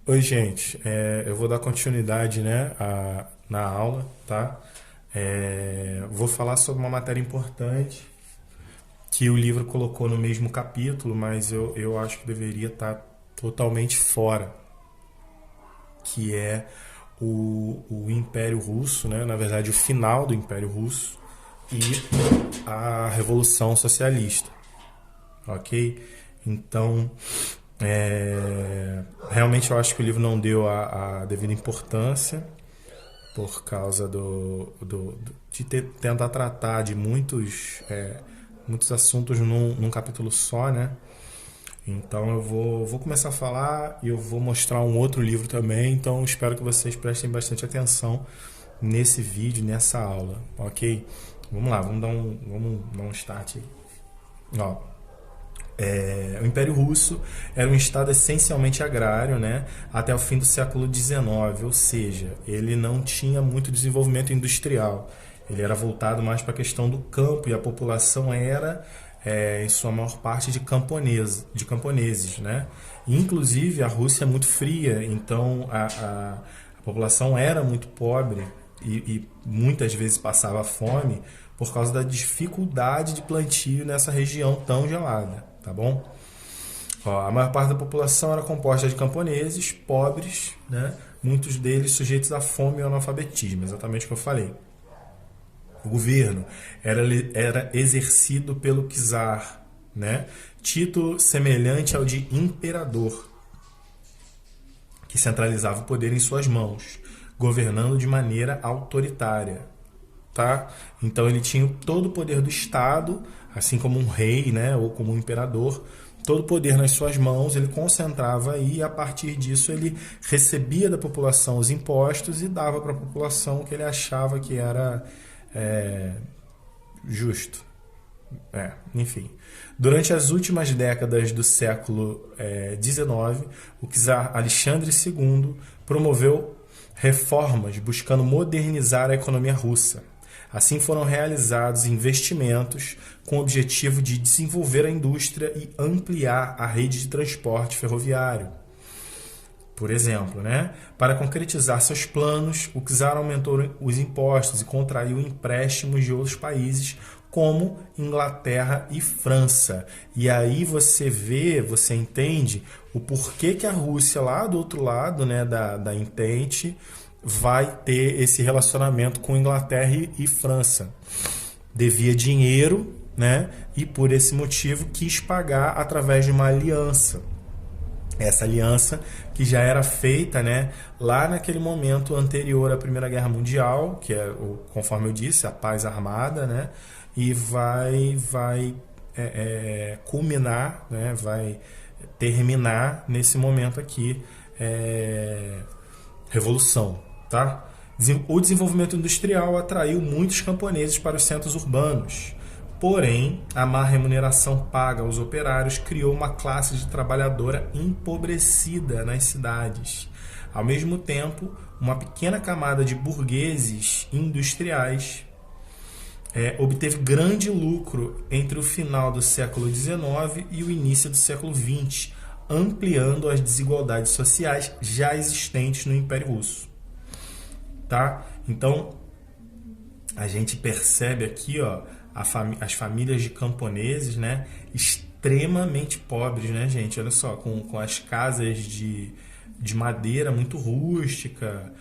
Oi, gente. Eu vou dar continuidade, né, na aula, tá? Vou falar sobre uma matéria importante que o livro colocou no mesmo capítulo, mas eu acho que deveria estar totalmente fora, que é o Império Russo, né? Na verdade, o final do Império Russo e a Revolução Socialista, ok? Então, realmente eu acho que o livro não deu a devida importância por causa de tentar tratar de muitos assuntos num capítulo só, né? Então eu vou começar a falar e eu vou mostrar um outro livro também, então espero que vocês prestem bastante atenção nesse vídeo, nessa aula, ok? Vamos lá, vamos dar um start aí. Ó, o Império Russo era um estado essencialmente agrário, né, até o fim do século XIX, ou seja, ele não tinha muito desenvolvimento industrial. Ele era voltado mais para a questão do campo e a população era, em sua maior parte, de camponeses, né? Inclusive, a Rússia é muito fria, então a população era muito pobre e muitas vezes passava fome por causa da dificuldade de plantio nessa região tão gelada, tá bom? Ó, a maior parte da população era composta de camponeses, pobres, né? Muitos deles sujeitos à fome e ao analfabetismo, exatamente o que eu falei. O governo era exercido pelo czar, né? Título semelhante ao de imperador, que centralizava o poder em suas mãos, governando de maneira autoritária, tá? Então ele tinha todo o poder do Estado, assim como um rei, né, ou como um imperador, todo o poder nas suas mãos, ele concentrava aí e a partir disso ele recebia da população os impostos e dava para a população o que ele achava que era justo. Enfim. Durante as últimas décadas do século XIX, o czar Alexandre II promoveu reformas buscando modernizar a economia russa. Assim foram realizados investimentos com o objetivo de desenvolver a indústria e ampliar a rede de transporte ferroviário. Por exemplo, né? Para concretizar seus planos, o czar aumentou os impostos e contraiu empréstimos de outros países, como Inglaterra e França. E aí você entende o porquê que a Rússia, lá do outro lado, né, da Entente, vai ter esse relacionamento com Inglaterra e França. Devia dinheiro, né? E por esse motivo quis pagar através de uma aliança. Essa aliança que já era feita, né, lá naquele momento anterior à Primeira Guerra Mundial, que é, conforme eu disse, a paz armada, né, e vai culminar, né, vai terminar nesse momento aqui, revolução, tá? O desenvolvimento industrial atraiu muitos camponeses para os centros urbanos. Porém, a má remuneração paga aos operários criou uma classe de trabalhadora empobrecida nas cidades. Ao mesmo tempo, uma pequena camada de burgueses industriais obteve grande lucro entre o final do século XIX e o início do século XX, ampliando as desigualdades sociais já existentes no Império Russo. Tá? Então, a gente percebe aqui, ó, as famílias de camponeses, né, extremamente pobres, né, gente? Olha só, com as casas de madeira muito rústica.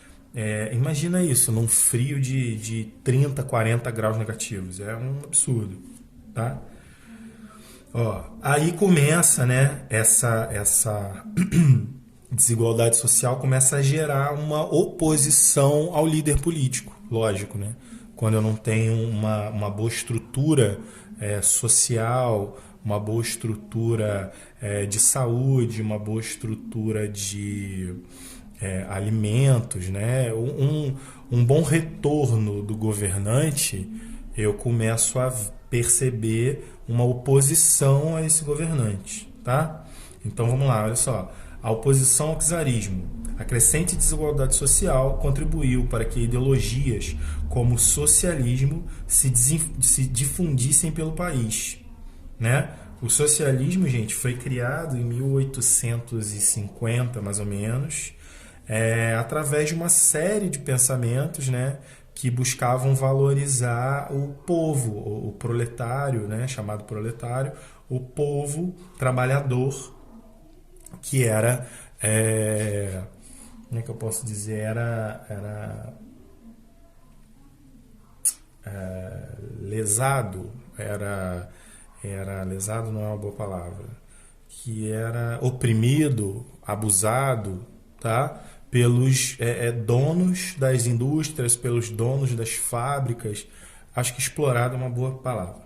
Imagina isso, num frio de 30, 40 graus negativos. É um absurdo, tá? Ó, aí começa, né, essa desigualdade social começa a gerar uma oposição ao líder político, lógico, né? Quando eu não tenho uma boa estrutura social, uma boa estrutura de saúde, uma boa estrutura de alimentos, né? Um bom retorno do governante, eu começo a perceber uma oposição a esse governante, tá? Então vamos lá, olha só. A oposição ao czarismo. A crescente desigualdade social contribuiu para que ideologias como o socialismo se difundissem pelo país, né? O socialismo, gente, foi criado em 1850, mais ou menos, através de uma série de pensamentos, né, que buscavam valorizar o povo, o proletário, né, chamado proletário, o povo trabalhador, que era, como é que eu posso dizer, lesado, era lesado não é uma boa palavra, que era oprimido, abusado, tá? Pelos donos das indústrias, pelos donos das fábricas. Acho que explorado é uma boa palavra.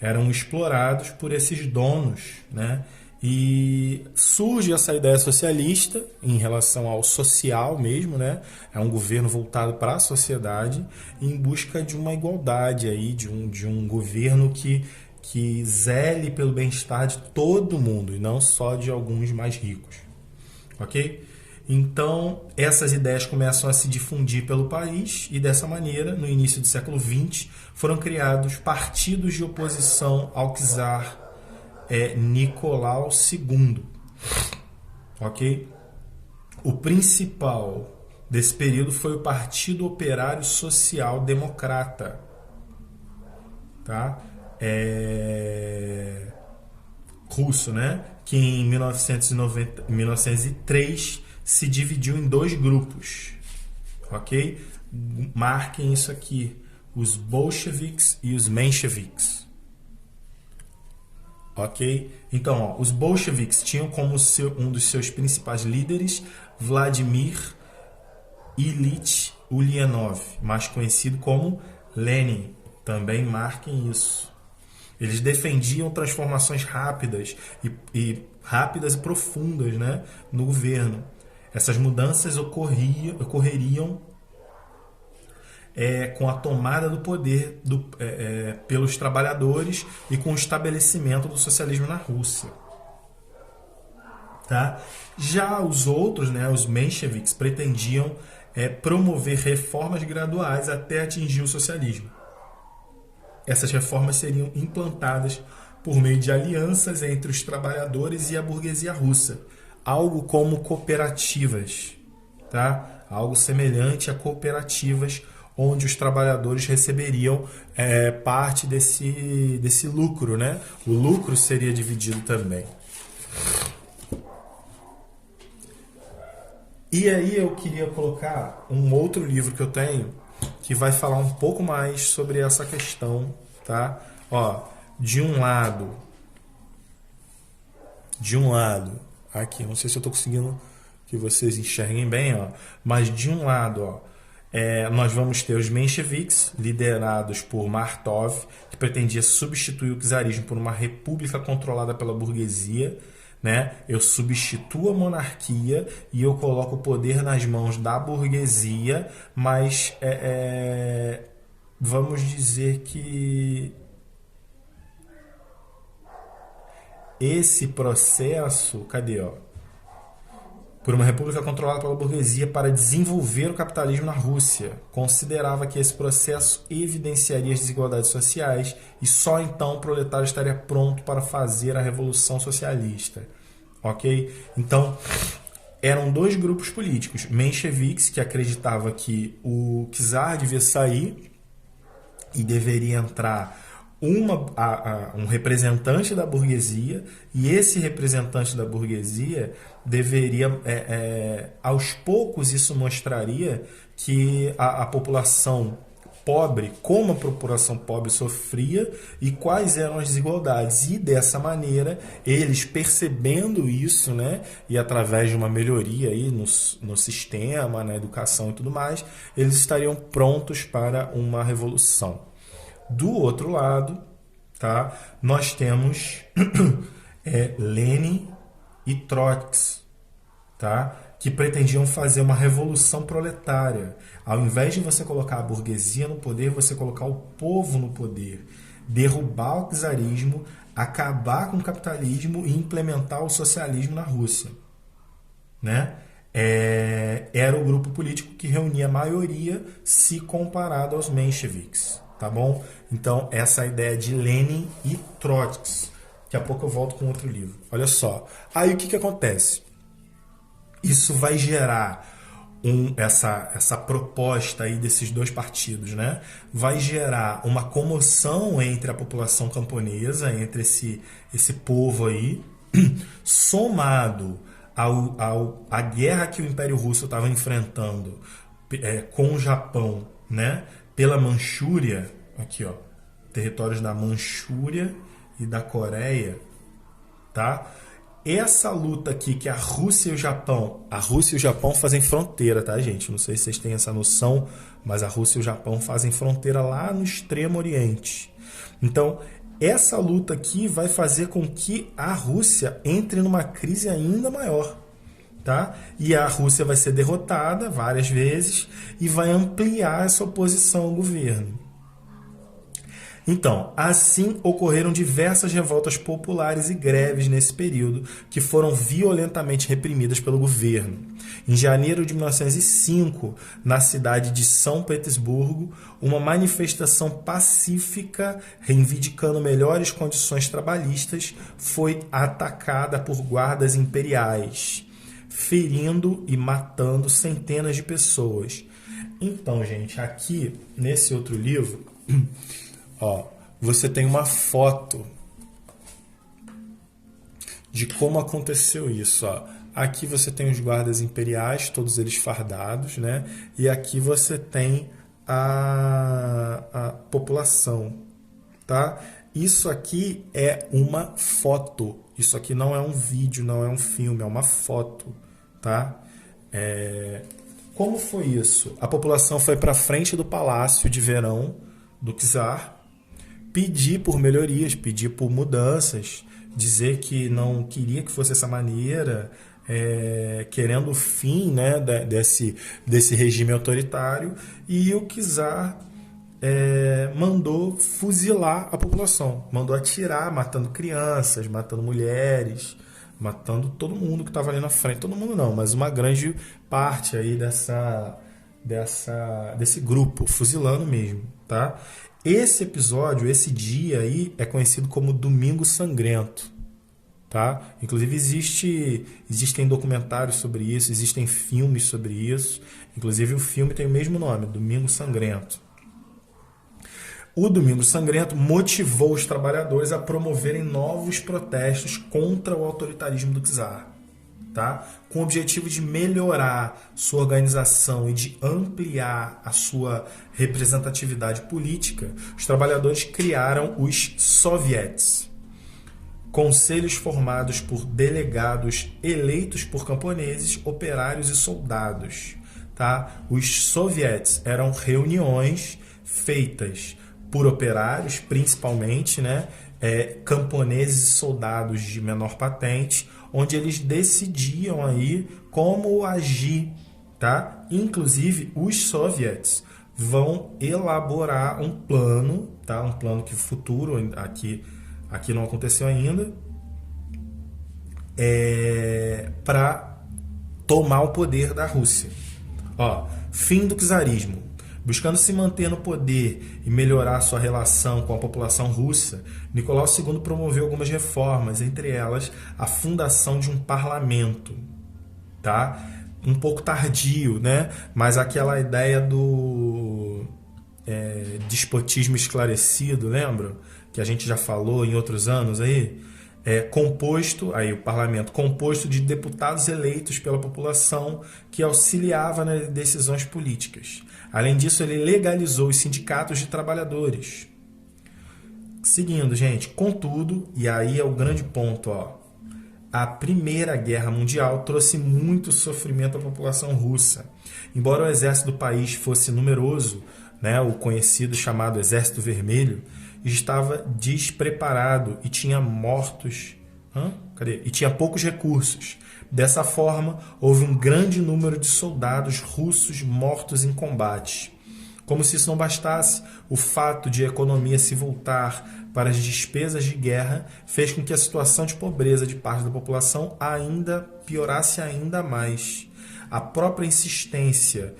Eram explorados por esses donos, né? E surge essa ideia socialista em relação ao social mesmo, né? É um governo voltado para a sociedade em busca de uma igualdade aí, de um governo que zele pelo bem-estar de todo mundo e não só de alguns mais ricos, ok? Então, essas ideias começam a se difundir pelo país e, dessa maneira, no início do século XX, foram criados partidos de oposição ao czar Nicolau II, ok? O principal desse período foi o Partido Operário Social Democrata, tá? Russo, né? Que em 1903 se dividiu em dois grupos, ok? Marquem isso aqui, os bolcheviques e os mencheviques, ok? Então, ó, os bolcheviques tinham como um dos seus principais líderes Vladimir Ilyich Ulyanov, mais conhecido como Lenin. Também marquem isso. Eles defendiam transformações rápidas e profundas, né, no governo. Essas mudanças ocorreriam com a tomada do poder pelos trabalhadores e com o estabelecimento do socialismo na Rússia. Tá? Já os outros, né, os mencheviques, pretendiam promover reformas graduais até atingir o socialismo. Essas reformas seriam implantadas por meio de alianças entre os trabalhadores e a burguesia russa, algo como cooperativas, tá? Algo semelhante a cooperativas, onde os trabalhadores receberiam parte desse lucro, né? O lucro seria dividido também. E aí eu queria colocar um outro livro que eu tenho, que vai falar um pouco mais sobre essa questão, tá? Ó, de um lado, aqui, não sei se eu estou conseguindo que vocês enxerguem bem, ó, mas de um lado, ó, nós vamos ter os mencheviques, liderados por Martov, que pretendia substituir o czarismo por uma república controlada pela burguesia, né? Eu substituo a monarquia e eu coloco o poder nas mãos da burguesia, mas vamos dizer que esse processo, cadê, ó? Por uma república controlada pela burguesia para desenvolver o capitalismo na Rússia. Considerava que esse processo evidenciaria as desigualdades sociais e só então o proletário estaria pronto para fazer a revolução socialista. Ok? Então, eram dois grupos políticos. Mencheviques, que acreditava que o czar devia sair e deveria entrar um representante da burguesia, e esse representante da burguesia deveria, aos poucos, isso mostraria que a população pobre, como a população pobre sofria e quais eram as desigualdades. E dessa maneira, eles percebendo isso, né, e através de uma melhoria aí no sistema, na educação e tudo mais, eles estariam prontos para uma revolução. Do outro lado, tá, nós temos Lenin e Trotsky, tá, que pretendiam fazer uma revolução proletária. Ao invés de você colocar a burguesia no poder, você colocar o povo no poder, derrubar o czarismo, acabar com o capitalismo e implementar o socialismo na Rússia, né? Era o grupo político que reunia a maioria se comparado aos mencheviques. Tá bom? Então, essa é a ideia de Lenin e Trotsky, Daqui a pouco eu volto com outro livro. Olha só. Aí o que acontece? Isso vai gerar essa proposta aí desses dois partidos, né? Vai gerar uma comoção entre a população camponesa, entre esse povo aí, somado à guerra que o Império Russo estava enfrentando com o Japão, né? Pela Manchúria, aqui ó, territórios da Manchúria e da Coreia, tá? Essa luta aqui que a Rússia e o Japão fazem fronteira, tá, gente? Não sei se vocês têm essa noção, mas a Rússia e o Japão fazem fronteira lá no Extremo Oriente. Então, essa luta aqui vai fazer com que a Rússia entre numa crise ainda maior, tá? E a Rússia vai ser derrotada várias vezes e vai ampliar essa oposição ao governo. Então, assim ocorreram diversas revoltas populares e greves nesse período, que foram violentamente reprimidas pelo governo. Em janeiro de 1905, na cidade de São Petersburgo, uma manifestação pacífica reivindicando melhores condições trabalhistas foi atacada por guardas imperiais, ferindo e matando centenas de pessoas. Então, gente, aqui nesse outro livro, ó, você tem uma foto de como aconteceu isso. Ó. Aqui você tem os guardas imperiais, todos eles fardados, né? E aqui você tem a população, tá? Isso aqui é uma foto. Isso aqui não é um vídeo, não é um filme, é uma foto, tá? Como foi isso? A população foi para frente do palácio de verão do czar, pedir por melhorias, pedir por mudanças, dizer que não queria que fosse essa maneira, querendo o fim, né, desse regime autoritário, e o czar mandou fuzilar a população, mandou atirar, matando crianças, matando mulheres, matando todo mundo que estava ali na frente. Todo mundo não, mas uma grande parte aí desse grupo, fuzilando mesmo, tá? Esse episódio, esse dia aí, é conhecido como Domingo Sangrento, tá? Inclusive existem documentários sobre isso, existem filmes sobre isso. Inclusive o filme tem o mesmo nome, Domingo Sangrento. O Domingo Sangrento motivou os trabalhadores a promoverem novos protestos contra o autoritarismo do czar, tá? Com o objetivo de melhorar sua organização e de ampliar a sua representatividade política, os trabalhadores criaram os soviets, conselhos formados por delegados eleitos por camponeses, operários e soldados, tá? Os soviets eram reuniões feitas por operários, principalmente, né? Camponeses e soldados de menor patente, onde eles decidiam aí como agir, tá? Inclusive, os soviets vão elaborar um plano, tá? Um plano que futuro, aqui não aconteceu ainda, para tomar o poder da Rússia. Ó, fim do czarismo. Buscando se manter no poder e melhorar sua relação com a população russa, Nicolau II promoveu algumas reformas, entre elas a fundação de um parlamento, tá? Um pouco tardio, né? Mas aquela ideia do despotismo esclarecido, lembra? Que a gente já falou em outros anos aí? O parlamento composto de deputados eleitos pela população que auxiliava nas decisões políticas. Além disso, ele legalizou os sindicatos de trabalhadores. Seguindo, gente, contudo, e aí é o grande ponto, ó, a Primeira Guerra Mundial trouxe muito sofrimento à população russa. Embora o exército do país fosse numeroso, né, o conhecido chamado Exército Vermelho, estava despreparado e tinha e tinha poucos recursos. Dessa forma, houve um grande número de soldados russos mortos em combate. Como se isso não bastasse, o fato de a economia se voltar para as despesas de guerra fez com que a situação de pobreza de parte da população ainda piorasse ainda mais. A própria insistência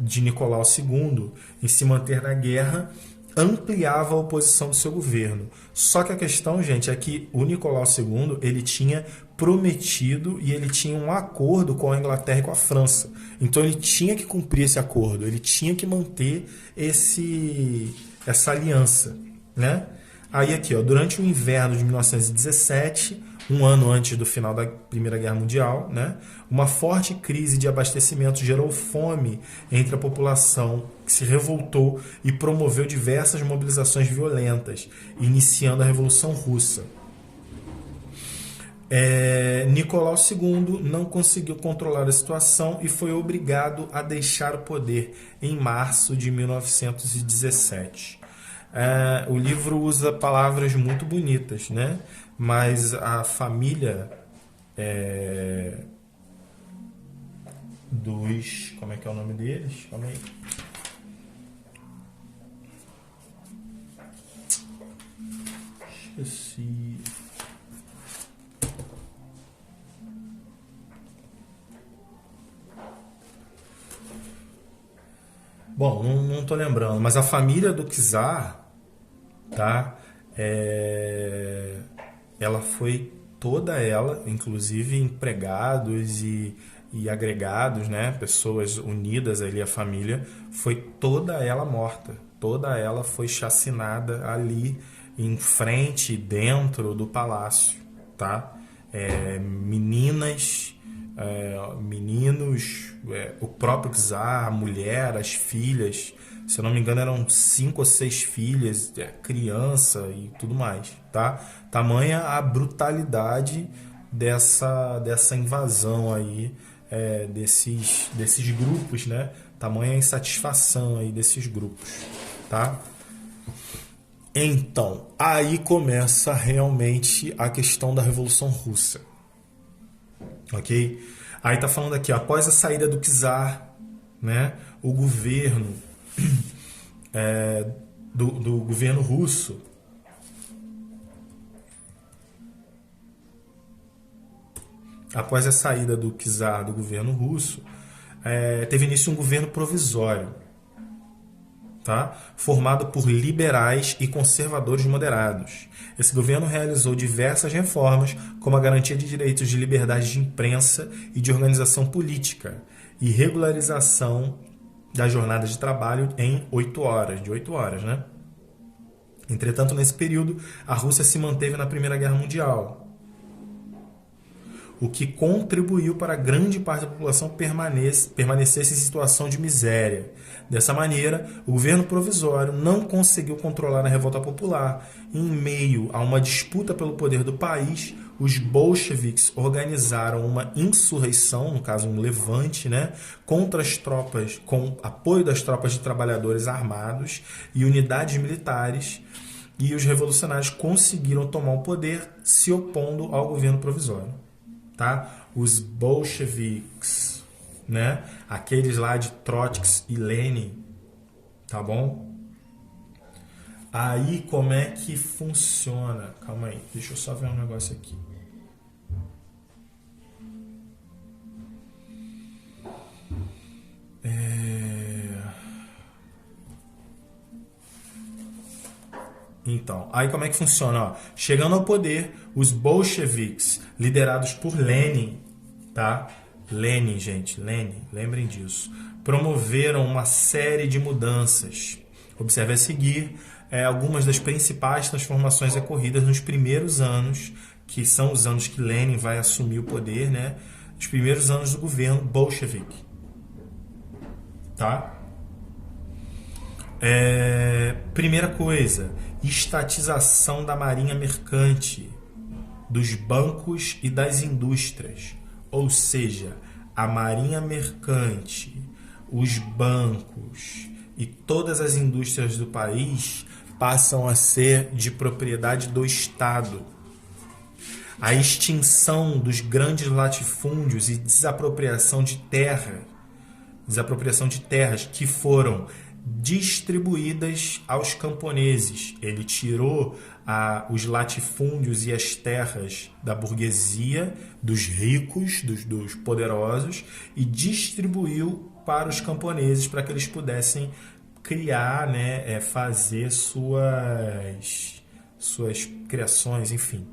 de Nicolau II em se manter na guerra ampliava a oposição do seu governo. Só que a questão, gente, é que o Nicolau II, ele tinha prometido e ele tinha um acordo com a Inglaterra e com a França. Então ele tinha que cumprir esse acordo, ele tinha que manter essa aliança, né? Aí aqui, ó, durante o inverno de 1917, um ano antes do final da Primeira Guerra Mundial, né, uma forte crise de abastecimento gerou fome entre a população, que se revoltou e promoveu diversas mobilizações violentas, iniciando a Revolução Russa. Nicolau II não conseguiu controlar a situação e foi obrigado a deixar o poder em março de 1917. O livro usa palavras muito bonitas, né? Mas a família dos... Como é que é o nome deles? Calma aí. Esqueci. Bom, não tô lembrando, mas a família do czar, tá? Ela foi toda ela, inclusive empregados e agregados, né? Pessoas unidas ali à família, foi toda ela morta. Toda ela foi chacinada ali em frente, dentro do palácio, tá? Meninas, meninos, o próprio czar, a mulher, as filhas, se eu não me engano eram 5 ou 6 filhas, criança e tudo mais, tá? Tamanha a brutalidade dessa invasão aí, desses grupos, né? Tamanha a insatisfação aí desses grupos, tá? Então, aí começa realmente a questão da Revolução Russa. Ok? Aí tá falando aqui, ó, após a saída do czar, né, o governo do governo russo após a saída do czar do governo russo, teve início um governo provisório, tá? Formado por liberais e conservadores moderados. Esse governo realizou diversas reformas, como a garantia de direitos de liberdade de imprensa e de organização política, e regularização da jornada de trabalho em 8 horas, de 8 horas, né? Entretanto, nesse período, a Rússia se manteve na Primeira Guerra Mundial, o que contribuiu para grande parte da população permanecesse em situação de miséria. Dessa maneira, o governo provisório não conseguiu controlar a revolta popular. Em meio a uma disputa pelo poder do país, os bolcheviques organizaram uma insurreição, no caso um levante, né, contra as tropas, com apoio das tropas de trabalhadores armados e unidades militares, e os revolucionários conseguiram tomar o poder se opondo ao governo provisório. Tá? Os bolcheviques, né? Aqueles lá de Trotsky e Lenin, tá bom? Aí como é que funciona? Calma aí, deixa eu só ver um negócio aqui. Então, aí como é que funciona? Ó, chegando ao poder, os bolcheviques, liderados por Lenin, tá? Lenin, gente, Lenin, lembrem disso. Promoveram uma série de mudanças. Observe a seguir algumas das principais transformações ocorridas nos primeiros anos, que são os anos que Lenin vai assumir o poder, né? Os primeiros anos do governo bolchevique. Tá? Primeira coisa, estatização da marinha mercante, dos bancos e das indústrias. Ou seja, a marinha mercante, os bancos e todas as indústrias do país passam a ser de propriedade do Estado. A extinção dos grandes latifúndios e desapropriação de terras que foram distribuídas aos camponeses. Ele tirou os latifúndios e as terras da burguesia, dos ricos, dos poderosos, e distribuiu para os camponeses para que eles pudessem criar, né, fazer suas criações, enfim.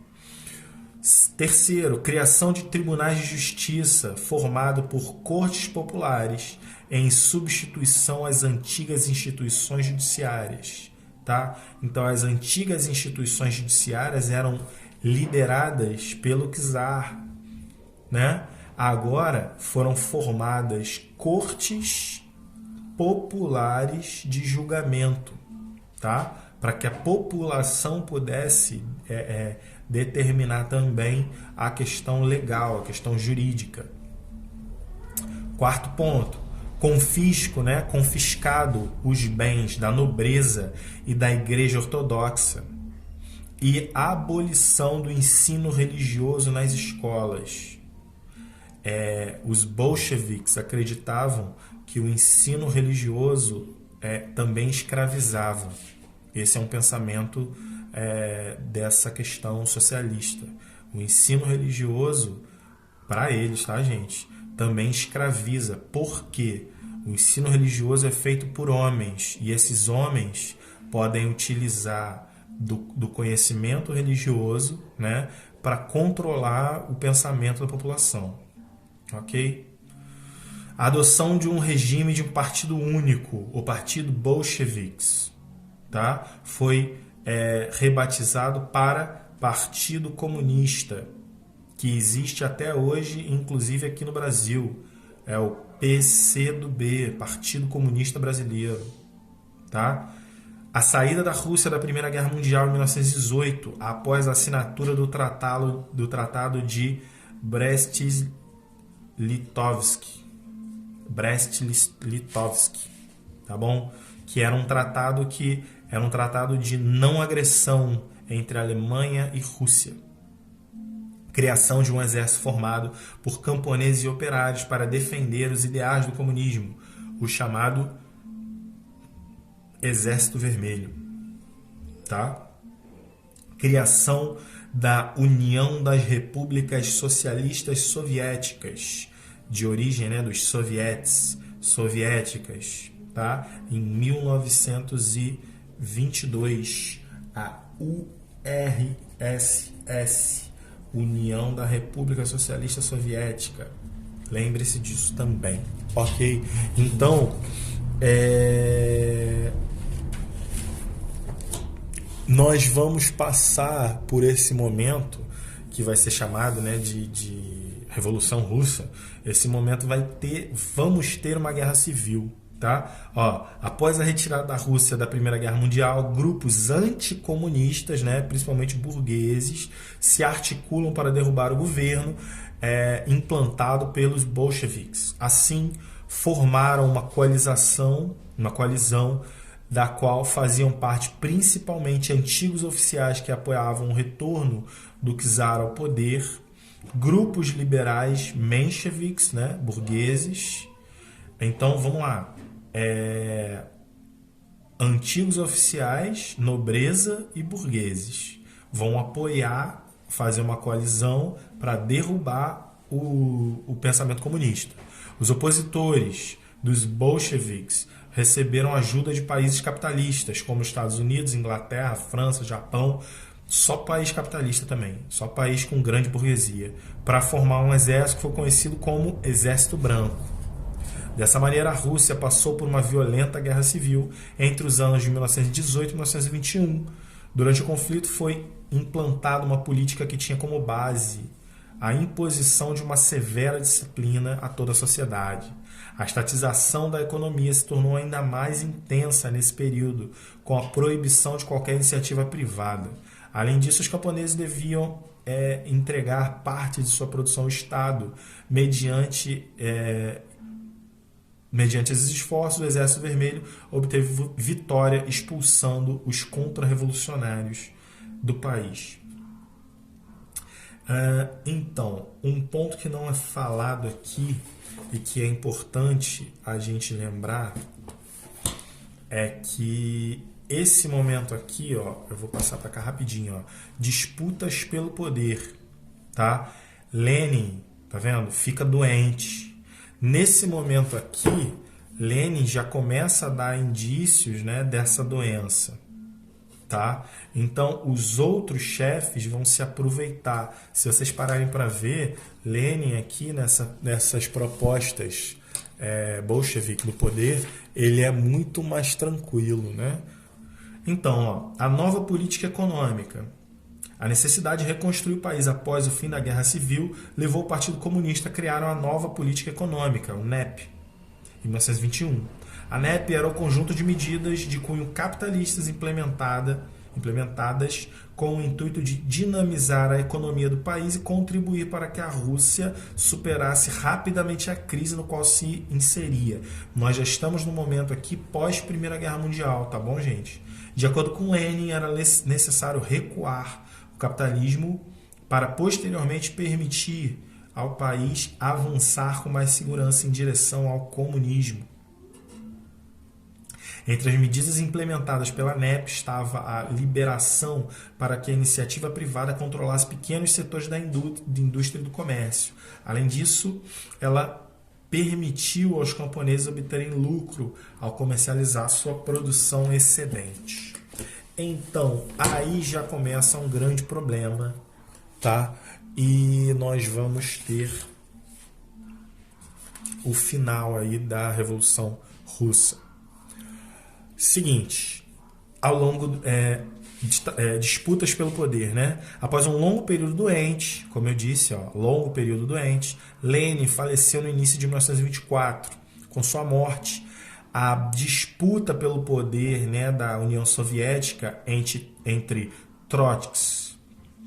Terceiro, criação de tribunais de justiça formado por cortes populares em substituição às antigas instituições judiciárias, tá? Então, as antigas instituições judiciárias eram lideradas pelo czar, né? Agora foram formadas cortes populares de julgamento, tá? Para que a população pudesse determinar também a questão legal, a questão jurídica. Quarto ponto, confisco, né? Confiscado os bens da nobreza e da Igreja Ortodoxa e abolição do ensino religioso nas escolas. Os bolcheviques acreditavam que o ensino religioso também escravizava. Esse é um pensamento dessa questão socialista. O ensino religioso, para eles, tá, gente, também escraviza. Por quê? O ensino religioso é feito por homens, e esses homens podem utilizar do conhecimento religioso, né, para controlar o pensamento da população. Ok? A adoção de um regime de um partido único, o Partido Bolcheviques, tá? Foi rebatizado para Partido Comunista, que existe até hoje, inclusive aqui no Brasil. É o PCdoB, Partido Comunista Brasileiro, tá? A saída da Rússia da Primeira Guerra Mundial em 1918, após a assinatura do Tratado de Brest-Litovsk, tá bom? Que era um tratado de não agressão entre a Alemanha e Rússia. Criação de um exército formado por camponeses e operários para defender os ideais do comunismo, o chamado Exército Vermelho, tá? Criação da União das Repúblicas Socialistas Soviéticas, de origem, né, dos soviéticas, tá? Em 1922, a URSS, União da República Socialista Soviética. Lembre-se disso também, ok? Então, nós vamos passar por esse momento que vai ser chamado, né, de Revolução Russa. Esse momento vamos ter uma guerra civil, tá? Após a retirada da Rússia da Primeira Guerra Mundial, grupos anticomunistas, né, principalmente burgueses, se articulam para derrubar o governo implantado pelos bolcheviques. Assim, formaram uma coalizão da qual faziam parte principalmente antigos oficiais que apoiavam o retorno do czar ao poder, grupos liberais mencheviques, né, burgueses. Então, vamos lá. Antigos oficiais, nobreza e burgueses vão apoiar, fazer uma coalizão para derrubar o pensamento comunista. Os opositores dos bolcheviques receberam ajuda de países capitalistas, como Estados Unidos, Inglaterra, França, Japão, só país capitalista também, só país com grande burguesia, para formar um exército que foi conhecido como Exército Branco. Dessa maneira, a Rússia passou por uma violenta guerra civil entre os anos de 1918 e 1921. Durante o conflito foi implantada uma política que tinha como base a imposição de uma severa disciplina a toda a sociedade. A estatização da economia se tornou ainda mais intensa nesse período, com a proibição de qualquer iniciativa privada. Além disso, os camponeses deviam entregar parte de sua produção ao Estado, mediante esses esforços, o Exército Vermelho obteve vitória expulsando os contra-revolucionários do país. Então, um ponto que não é falado aqui e que é importante a gente lembrar é que esse momento aqui, eu vou passar para cá rapidinho, disputas pelo poder, tá? Lenin, tá vendo? Fica doente. Nesse momento aqui, Lenin já começa a dar indícios, né, dessa doença. Tá? Então, os outros chefes vão se aproveitar. Se vocês pararem para ver, Lenin aqui nessas propostas bolchevique do poder, ele é muito mais tranquilo, né? Então, a nova política econômica. A necessidade de reconstruir o país após o fim da Guerra Civil levou o Partido Comunista a criar uma nova política econômica, o NEP, em 1921. A NEP era o conjunto de medidas de cunho capitalistas implementadas com o intuito de dinamizar a economia do país e contribuir para que a Rússia superasse rapidamente a crise no qual se inseria. Nós já estamos no momento aqui pós Primeira Guerra Mundial, tá bom, gente? De acordo com Lenin, era necessário recuar o capitalismo para posteriormente permitir ao país avançar com mais segurança em direção ao comunismo. Entre as medidas implementadas pela NEP estava a liberação para que a iniciativa privada controlasse pequenos setores da indústria e do comércio. Além disso, ela permitiu aos camponeses obterem lucro ao comercializar sua produção excedente. Então, aí já começa um grande problema, tá? E nós vamos ter o final aí da Revolução Russa. Seguinte, ao longo disputas pelo poder, né? Após um longo período doente, como eu disse, longo período doente, Lenin faleceu no início de 1924. Com sua morte, a disputa pelo poder, né, da União Soviética entre Trotsky,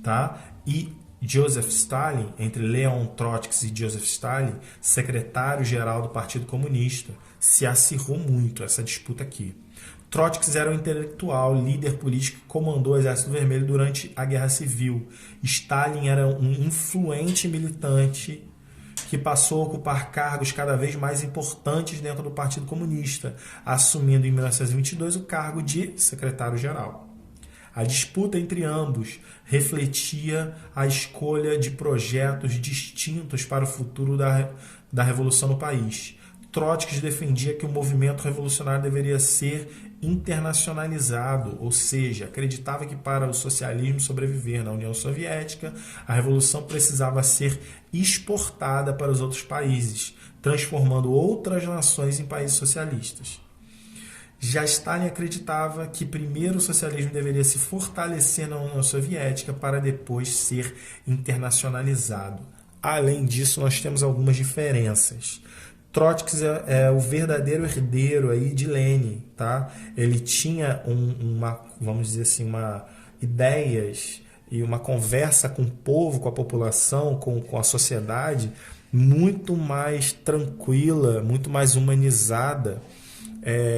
tá, e Joseph Stalin, entre Leon Trotsky e Joseph Stalin, secretário-geral do Partido Comunista, se acirrou muito essa disputa aqui. Trotsky era um intelectual, líder político que comandou o Exército Vermelho durante a Guerra Civil. Stalin era um influente militante que passou a ocupar cargos cada vez mais importantes dentro do Partido Comunista, assumindo em 1922 o cargo de secretário-geral. A disputa entre ambos refletia a escolha de projetos distintos para o futuro da revolução no país. Trotsky defendia que o movimento revolucionário deveria ser internacionalizado, ou seja, acreditava que para o socialismo sobreviver na União Soviética, a revolução precisava ser exportada para os outros países, transformando outras nações em países socialistas. Já Stalin acreditava que primeiro o socialismo deveria se fortalecer na União Soviética para depois ser internacionalizado. Além disso, nós temos algumas diferenças. Trotsky é o verdadeiro herdeiro aí de Lenin, tá? Ele tinha vamos dizer assim, ideias e uma conversa com o povo, com a população, com a sociedade muito mais tranquila, muito mais humanizada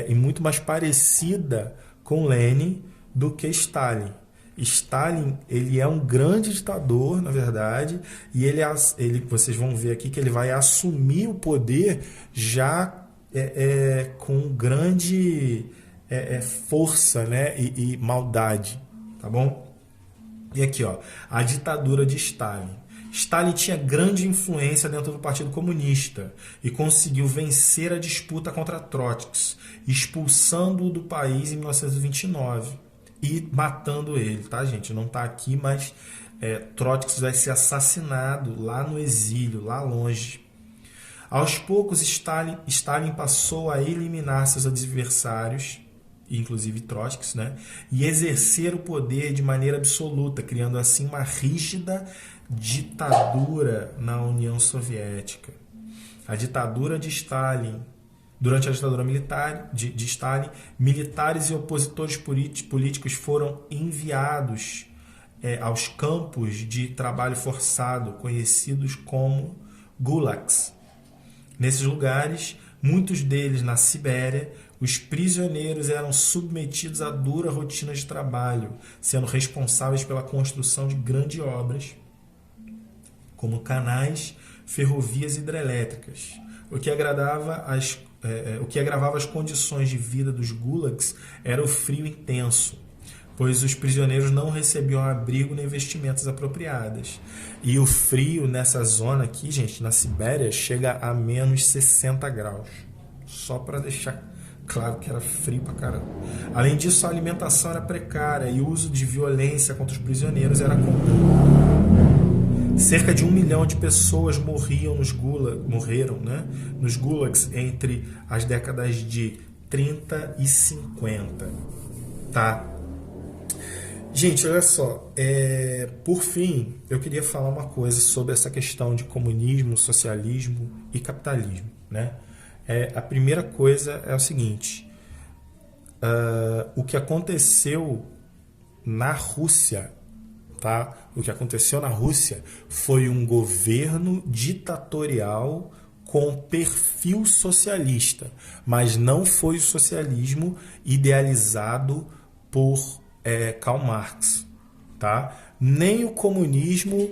e muito mais parecida com Lenin do que Stalin. Stalin, ele é um grande ditador, na verdade, e vocês vão ver aqui que ele vai assumir o poder já com grande força, né, e maldade, tá bom? E aqui, a ditadura de Stalin. Stalin tinha grande influência dentro do Partido Comunista e conseguiu vencer a disputa contra Trotsky, expulsando-o do país em 1929. E matando ele, tá, gente? Não tá aqui, mas Trotsky vai ser assassinado lá no exílio, lá longe. Aos poucos, Stalin passou a eliminar seus adversários, inclusive Trotsky, né? E exercer o poder de maneira absoluta, criando assim uma rígida ditadura na União Soviética. A ditadura de Stalin. Durante a ditadura militar de Stalin, militares e opositores políticos foram enviados aos campos de trabalho forçado, conhecidos como gulags. Nesses lugares, muitos deles na Sibéria, os prisioneiros eram submetidos a dura rotina de trabalho, sendo responsáveis pela construção de grandes obras, como canais, ferrovias e hidrelétricas, o que agravava as condições de vida dos gulags era o frio intenso, pois os prisioneiros não recebiam abrigo nem vestimentas apropriadas. E o frio nessa zona aqui, gente, na Sibéria, chega a menos 60 graus. Só para deixar claro que era frio pra caramba. Além disso, a alimentação era precária e o uso de violência contra os prisioneiros era comum. Cerca de 1 milhão de pessoas morreram, né, nos gulags entre as décadas de 30 e 50. Tá? Gente, olha só. Por fim, eu queria falar uma coisa sobre essa questão de comunismo, socialismo e capitalismo, né? A primeira coisa é o seguinte: o que aconteceu na Rússia, tá? O que aconteceu na Rússia foi um governo ditatorial com perfil socialista, mas não foi o socialismo idealizado por Karl Marx, tá? Nem o comunismo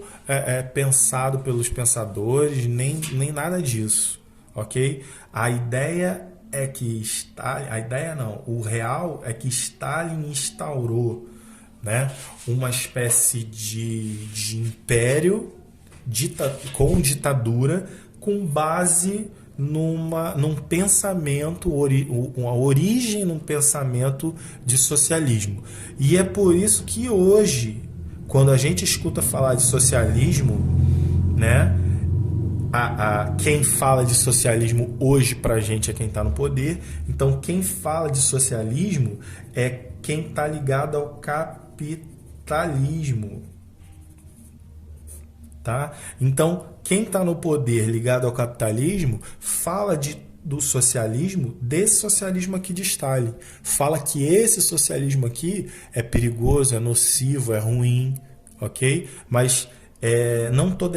pensado pelos pensadores, nem nada disso, ok? A ideia é que o real é que Stalin instaurou, né, uma espécie de império com ditadura, com base num pensamento, uma origem num pensamento de socialismo. E é por isso que hoje, quando a gente escuta falar de socialismo, né, quem fala de socialismo hoje pra gente é quem está no poder. Então quem fala de socialismo é quem está ligado ao capitalismo, tá? Então quem está no poder ligado ao capitalismo fala do socialismo, desse socialismo aqui de Stalin. Fala que esse socialismo aqui é perigoso, é nocivo, é ruim, ok? Mas não estou